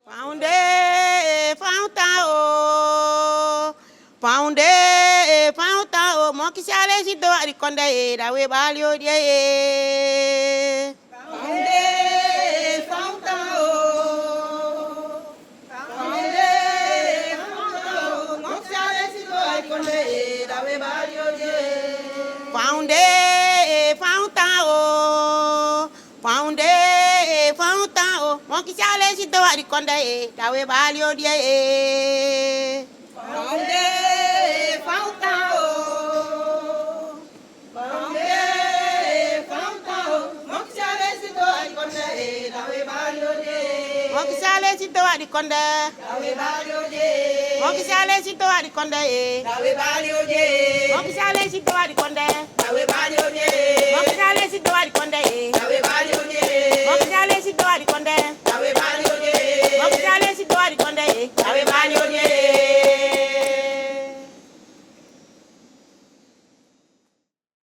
Founde, Founde, Founde, Moksi Alesi do arikonde da we balio die. Founde, Founde, Moksi Alesi do arikonde da we balio die. Founde, Founde, Moksi Alesi do arikonde da we balio die. Founde, Moksi Alesi do arikonde da we balio die. Moksi Alesi do arikonde da we balio die. Moksi Alesi do arikonde da we balio die. Moksi Alesi do arikonde